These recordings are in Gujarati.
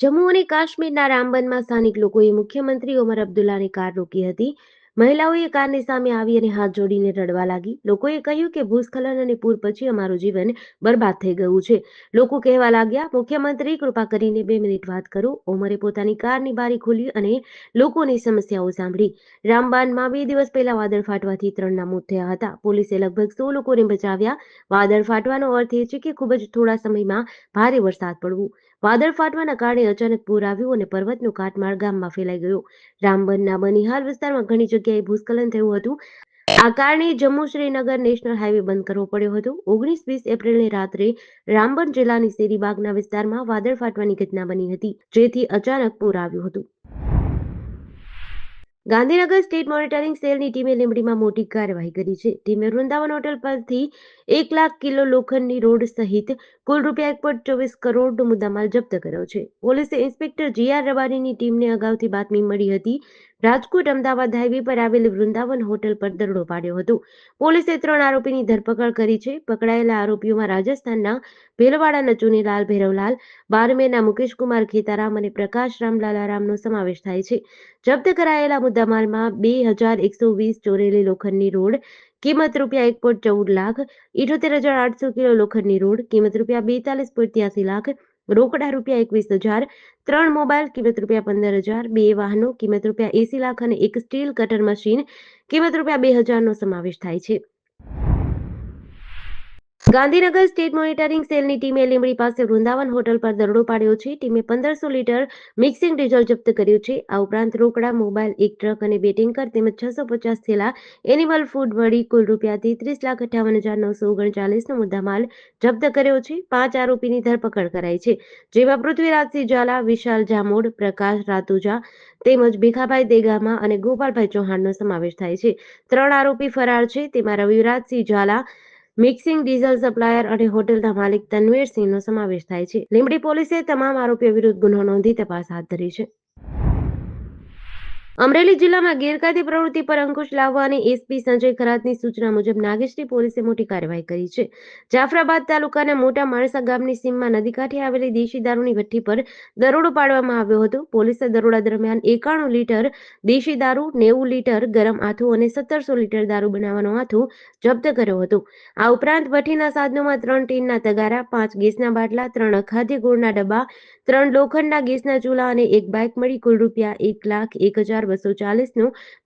જમ્મુ અને કાશ્મીરના રામબનમાં સ્થાનિક લોકોએ મુખ્યમંત્રી ઓમર અબ્દુલ્લાની કાર રોકી હતી. મહિલાઓએ કારની સામે આવી અને હાથ જોડીને રડવા લાગી. લોકોએ કહ્યું કે ભૂસ્ખલન અને પૂર પછી અમારું જીવન બરબાદ થઈ ગયું છે. લોકો કહેવા લાગ્યા, મુખ્યમંત્રી કૃપા કરીને 2 મિનિટ વાત કરો. ઓમરે પોતાની કારની બારી ખોલી અને લોકોની સમસ્યાઓ સાંભળી. રામબાનમાં 2 દિવસ પહેલા વાદળ ફાટવાથી 3ના મોત થયા હતા. પોલીસે લગભગ 100 લોકોને બચાવ્યા. વાદળ ફાટવાનો અર્થ એ છે કે ખૂબ જ થોડા સમયમાં ભારે વરસાદ પડવો. વાદળ ફાટવાના કારણે અચાનક પૂર આવ્યું અને પર્વતનો કાટમાળ ગામમાં ફેલાઈ ગયો. રામબનના બનિહાલ વિસ્તારમાં ઘણી જગ્યાએ ભૂસ્ખલન થયું હતું. આ કારણે જમ્મુ શ્રીનગર નેશનલ હાઈવે બંધ કરવો પડ્યો હતો. 19-20 એપ્રિલની રાત્રે રામબન જિલ્લાની શેરીબાગના વિસ્તારમાં વાદળ ફાટવાની ઘટના બની હતી, જેથી અચાનક પૂર આવ્યું હતું. ગાંધીનગર સ્ટેટ મોનિટરિંગ સેલની ટીમે લીંબડીમાં મોટી કાર્યવાહી કરી છે. ટીમે વૃંદાવન હોટલ પરથી 1 લાખ કિલો લોખંડની રોડ સહિત કુલ ₹1.24 કરોડનો મુદ્દામાલ જપ્ત કર્યો છે. પોલીસે ઇન્સ્પેક્ટર GR રબારીની ટીમને અગાઉથી બાતમી મળી હતી. રાજકોટ અમદાવાદ હાઈવે પર આવેલી વૃંદાવન હોટલ પર દરોડો પાડ્યો હતો. પોલીસે 3 આરોપીની ધરપકડ કરી છે. પકડાયેલા આરોપીઓમાં રાજસ્થાનના ભીલવાડાના ચુનીલાલ ભૈરવલાલ, બારમેરના મુકેશકુમાર ખેતારામ અને પ્રકાશ રામ લાલારામનો સમાવેશ થાય છે. જપ્ત કરાયેલા મુદ્દામાલમાં 2120 ચોરેલી લોખંડની રોડ કિંમત ₹1.14 લાખ, 78,800 કિલો લોખંડની રોડ કિંમત ₹42.83 લાખ, રોકડા ₹21,000, 3 મોબાઈલ કિંમત ₹15,000, 2 વાહનો કિંમત ₹80 લાખ અને એક સ્ટીલ કટર મશીન કિંમત ₹2,000નો સમાવેશ થાય છે. ગાંધીનગર સ્ટેટ મોનિટરિંગ સેલની ટીમે લીંબડી પાસે વૃંદાવન હોટલ પર દરોડો પાડ્યો છે. ટીમે 1500 લીટર મિક્સિંગ ડીઝલ જપ્ત કર્યું છે. આ ઉપરાંત રોકડા, મોબાઈલ, એક ટ્રક અને 2 ટેન્કર તેમજ 650 થેલા એનિમલ ફૂડ મળી કુલ ₹33,58,939નો મુદ્દામાલ જપ્ત કર્યો છે. 5 આરોપીની ધરપકડ કરાઈ છે, જેમાં પૃથ્વીરાજસિંહ ઝાલા, વિશાલ જામોડ, પ્રકાશ રાતુજા તેમજ ભીખાભાઈ દેગામા અને ગોપાલભાઈ ચૌહાણનો સમાવેશ થાય છે. 3 આરોપી ફરાર છે, તેમાં Ravirajsinh Zala, mixing diesel supplier અને હોટલના માલિક તનવીરસિંહનો સમાવેશ થાય છે. લીંબડી પોલીસે તમામ આરોપીઓ વિરુદ્ધ ગુનો નોંધી તપાસ હાથ ધરી છે. અમરેલી જિલ્લામાં ગેરકાયદે પ્રવૃત્તિ પર અંકુશ લાવવાની એસપી સંજય ખરાતની સૂચના મુજબ નાગેશ્રી પોલીસે મોટી કાર્યવાહી કરી છે. જાફરાબાદ તાલુકાના મોટા માણસા ગામની સીમમાં નદી કાંઠે આવેલી દેશી દારૂની ભઠ્ઠી પર દરોડો પાડવામાં આવ્યો હતો. પોલીસે દરોડા દરમિયાન 91 લીટર દેશી દારૂ, 90 લીટર ગરમ આથો અને 1700 લીટર દારૂ બનાવવાનો આથો જપ્ત કર્યો હતો. આ ઉપરાંત ભઠ્ઠીના સાધનોમાં 3 ટીનના તગારા, 5 ગેસના બાટલા, 3 અખાદ્ય ગોળના ડબ્બા, 3 લોખંડના ગેસના ચૂલા અને એક બાઇક મળી કુલ ₹1,01,140નો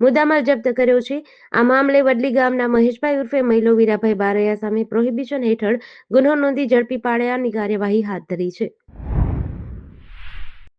મુદ્દામાલ જપ્ત કર્યો છે. આ મામલે વડલી ગામના મહેશભાઈ ઉર્ફે મૈલો વીરાભાઈ બારૈયા સામે પ્રોહિબિશન હેઠળ ગુનો નોંધી ઝડપી પાડવાની કાર્યવાહી હાથ ધરી છે.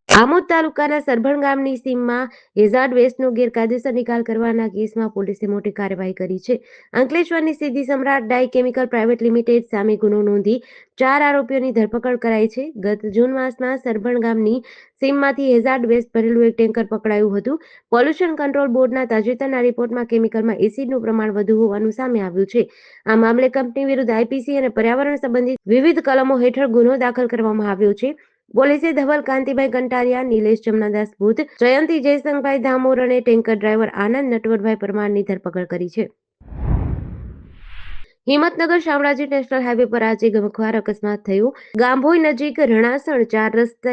આમોદ તાલુકાના સરભણ ગામની સીમમાં હેઝાર્ડ વેસ્ટનો ગેરકાયદેસર નિકાલ કરવાના કેસમાં પોલીસે મોટી કાર્યવાહી કરી છે. અંકલેશ્વરની સિદ્ધિ સમ્રાટ ડાઇ કેમિકલ પ્રાઇવેટ લિમિટેડ સામે ગુનો નોંધી 4 આરોપીઓની ધરપકડ કરાઈ છે. ગત જૂન માસમાં સરભણ ગામની સીમમાંથી હેઝાર્ડ વેસ્ટ ભરેલું એક ટેન્કર પકડાયું હતું. પોલ્યુશન કંટ્રોલ બોર્ડના તાજેતરના રિપોર્ટમાં કેમિકલમાં એસિડનું પ્રમાણ વધુ હોવાનું સામે આવ્યું છે. આ મામલે કંપની વિરુદ્ધ આઈપીસી અને પર્યાવરણ સંબંધિત વિવિધ કલમો હેઠળ ગુનો દાખલ કરવામાં આવ્યો છે. પોલીસે ધવલ કાંતિભાઈ કંટારિયા, નિલેશ જમનાદાસ ભૂત, જયંતિ જયસંગભાઈ ધામોર અને ટેન્કર ડ્રાઈવર આનંદ નટવરભાઈ પરમારની ધરપકડ કરી છે. હિંમતનગર શામળાજી નેશનલ હાઈવે પર આજે ગમખ્વાર અકસ્માત થયો. ગાંભોઈ નજીક રણાસણ 4 રસ્તે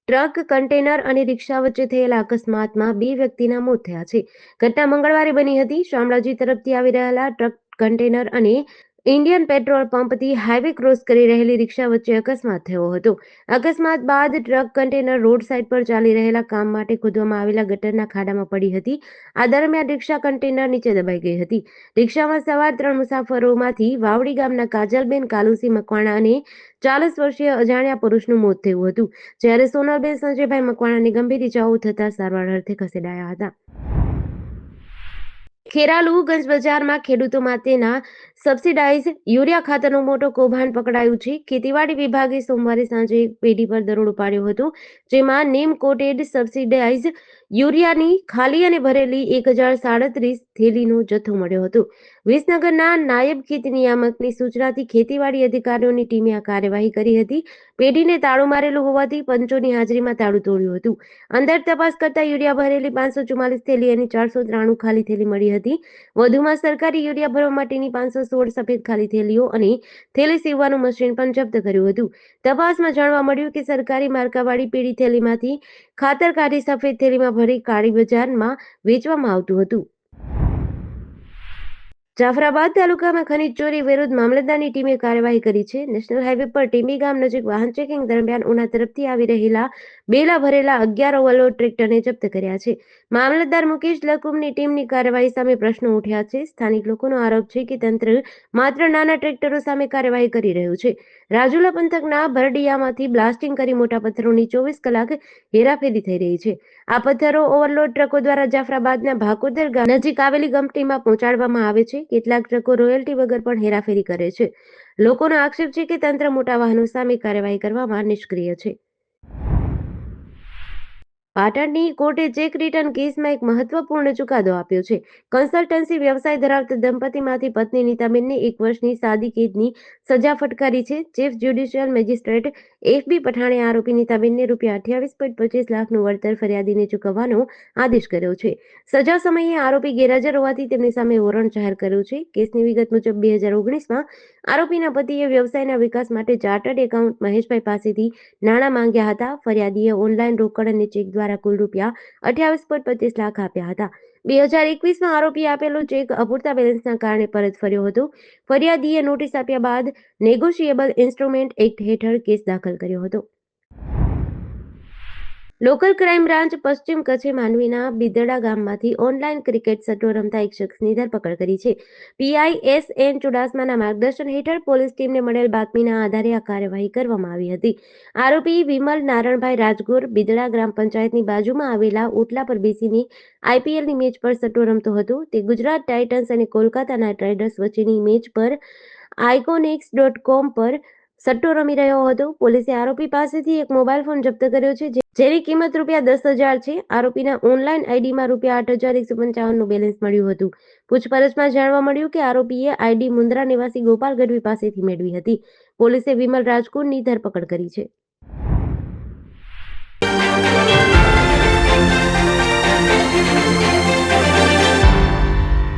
ટ્રક, કન્ટેનર અને રિક્ષા વચ્ચે થયેલા અકસ્માતમાં 2 વ્યક્તિના મોત થયા છે. ઘટના મંગળવારે બની હતી. શામળાજી તરફથી આવી રહેલા ટ્રક, કન્ટેનર અને ઇન્ડિયન પેટ્રોલ પંપથી હાઈવે ક્રોસ કરી રહેલી રિક્ષા વચ્ચે અકસ્માત થયો હતો. અકસ્માત બાદ ટ્રક, કન્ટેનર રોડ સાઈડ પર ચાલી રહેલા કામ માટે ખોદવામાં આવેલા ગટરના ખાડામાં પડી હતી. આ દરમિયાન રિક્ષા કન્ટેનર નીચે દબાઈ ગઈ હતી. રિક્ષામાં સવાર 3 મુસાફરોમાંથી વાવડી ગામના કાજલબેન કાલુસી મકવાણા અને 40 વર્ષીય અજાણ્યા પુરુષનું મોત થયું હતું, જ્યારે સોનલબેન સંજયભાઈ મકવાણાને ગંભીર ઇજાઓ થતા સારવાર અર્થે ખસેડાયા હતા. ખેરાલુ ગંજ બજારમાં ખેડૂતો માટેના સબસિડાઇઝ યુરિયા ખાતરનું મોટું કૌભાંડ પકડાયું છે. ખેતીવાડી વિભાગે સોમવારે સાંજે એક પેઢી પર દરોડો પાડ્યો હતો, જેમાં નીમ કોટેડ સબસિડાઇઝ યુરિયાની ખાલી અને ભરેલી 1037 થેલીનો જથ્થો મળ્યો હતો. વિસનગરના નાયબ ખેતી નિયામકની સૂચનાથી ખેતીવાડી અધિકારીઓની ટીમે આ કાર્યવાહી કરી હતી. પેઢીને તાળું મારેલું હોવાથી પંચોની હાજરીમાં તાળું તોડ્યું હતું. અંદર તપાસ કરતા યુરિયા ભરેલી 544 થેલી અને 493 ખાલી થેલી મળી હતી. વધુમાં સરકારી યુરિયા ભરવા માટેની 500 16 સફેદ ખાલી થેલીઓ અને થેલી સીવવાનું મશીન પણ જપ્ત કર્યું હતું. તપાસમાં જાણવા મળ્યું કે સરકારી માર્કાવાળી પીળી થેલીમાંથી ખાતર કાઢી સફેદ થેલીમાં ભરી કાળી બજારમાં વેચવામાં આવતું હતું. જાફરાબાદ તાલુકામાં ખનીજ ચોરી વિરુદ્ધ મામલતદારની ટીમે કાર્યવાહી કરી છે. નેશનલ હાઈવે પર ટીંબી ગામ નજીક વાહન ચેકિંગ દરમિયાન ઉના તરફથી આવી રહેલા બેલા ભરેલા 11 ઓવરલોડ ટ્રેક્ટરને જપ્ત કર્યા છે. મામલતદાર મુકેશ લકુમની ટીમની કાર્યવાહી સામે પ્રશ્નો ઉઠ્યા છે. સ્થાનિક લોકોનો આરોપ છે કે તંત્ર માત્ર નાના ટ્રેક્ટરો સામે કાર્યવાહી કરી રહ્યું છે. રાજુલા પંથકના ભરડિયામાંથી બ્લાસ્ટિંગ કરી મોટા પથ્થરોની 24 કલાક હેરાફેરી થઈ રહી છે. આ પથ્થરો ઓવરલોડ ટ્રકો દ્વારા જાફરાબાદના ભાકોદર ગામ નજીક આવેલી કંપનીમાં પહોંચાડવામાં આવે છે. કેટલાક ટ્રકો રોયલ્ટી વગર પણ હેરાફેરી કરે છે. લોકોનો આક્ષેપ છે કે તંત્ર મોટા વાહનો સામે કાર્યવાહી કરવામાં નિષ્ક્રિય છે. પાટણની કોર્ટે ચેક રિટર્ન કેસમાં એક મહત્વપૂર્ણ ચુકાદો આપ્યો છે. કન્સલ્ટન્સી વ્યવસાય ધરાવતા દંપતીમાંથી પત્ની નીતાબેનને 1 વર્ષની સાદી કેદની સજા ફટકારી છે. Chief judicial magistrate FB. પઠાણે આરોપી નીતાબેનને ₹28.25 લાખનું વળતર ફરિયાદીને ચૂકવવાનો આદેશ કર્યો છે. સજા સમયે આરોપી ગેરહાજર હોવાથી તેમની સામે વોરંટ જાહેર કર્યું છે. કેસની વિગત મુજબ 2019માં આરોપીના પતિએ વ્યવસાયના વિકાસ માટે ચાર્ટર્ડ એકાઉન્ટ મહેશભાઈ પાસેથી નાણાં માંગ્યા હતા. ફરિયાદીએ ઓનલાઈન રોકડ અને ચેક દ્વારા કુલ ₹28.25 લાખ આપ્યા હતા. 2021માં આરોપીએ આપેલો ચેક અપૂરતા બેલેન્સના કારણે પરત ફર્યો હતો. ફરિયાદીએ નોટિસ આપ્યા બાદ નેગોશિયેબલ ઇન્સ્ટ્રુમેન્ટ એક્ટ હેઠળ કેસ દાખલ કર્યો હતો. લોકલ ક્રાઇમ બ્રાન્ચ પશ્ચિમ કચ્છે માંડવીના બિદડા ગામમાંથી ઓનલાઈન ક્રિકેટ સટ્ટો રમતા એક શખ્સની ધરપકડ કરી છે. પીઆઈ.એસ.એન. ચુડાસમાના માર્ગદર્શન હેઠળ પોલીસ ટીમને મળેલ બાતમીના આધારે આ કાર્યવાહી કરવામાં આવી હતી. આરોપી વિમલ નારણભાઈ રાજગોર બિદડા ગ્રામ પંચાયતની બાજુમાં આવેલા ઓટલા પર બેસીને આઈપીએલની મેચ પર સટ્ટો રમતો હતો. તે ગુજરાત ટાઇટન્સ અને કોલકાતા નાઇટ રાઇડર્સ વચ્ચેની મેચ પર આઇકોનિક્સ.com પર સટ્ટો રમી રહ્યો હતો. પોલીસે આરોપી પાસેથી એક મોબાઈલ ફોન જપ્ત કર્યો છે, જેની કિંમત ₹10,000 છે. આરોપીના ઓનલાઈન આઈડીમાં ₹8,155નું બેલેન્સ મળ્યું હતું. પૂછપરછમાં જાણવા મળ્યું કે આરોપીએ આઈડી મુન્દ્રા નિવાસી ગોપાલ ગઢવી પાસેથી મેળવી હતી. પોલીસે વિમલ રાજગોરની ધરપકડ કરી છે.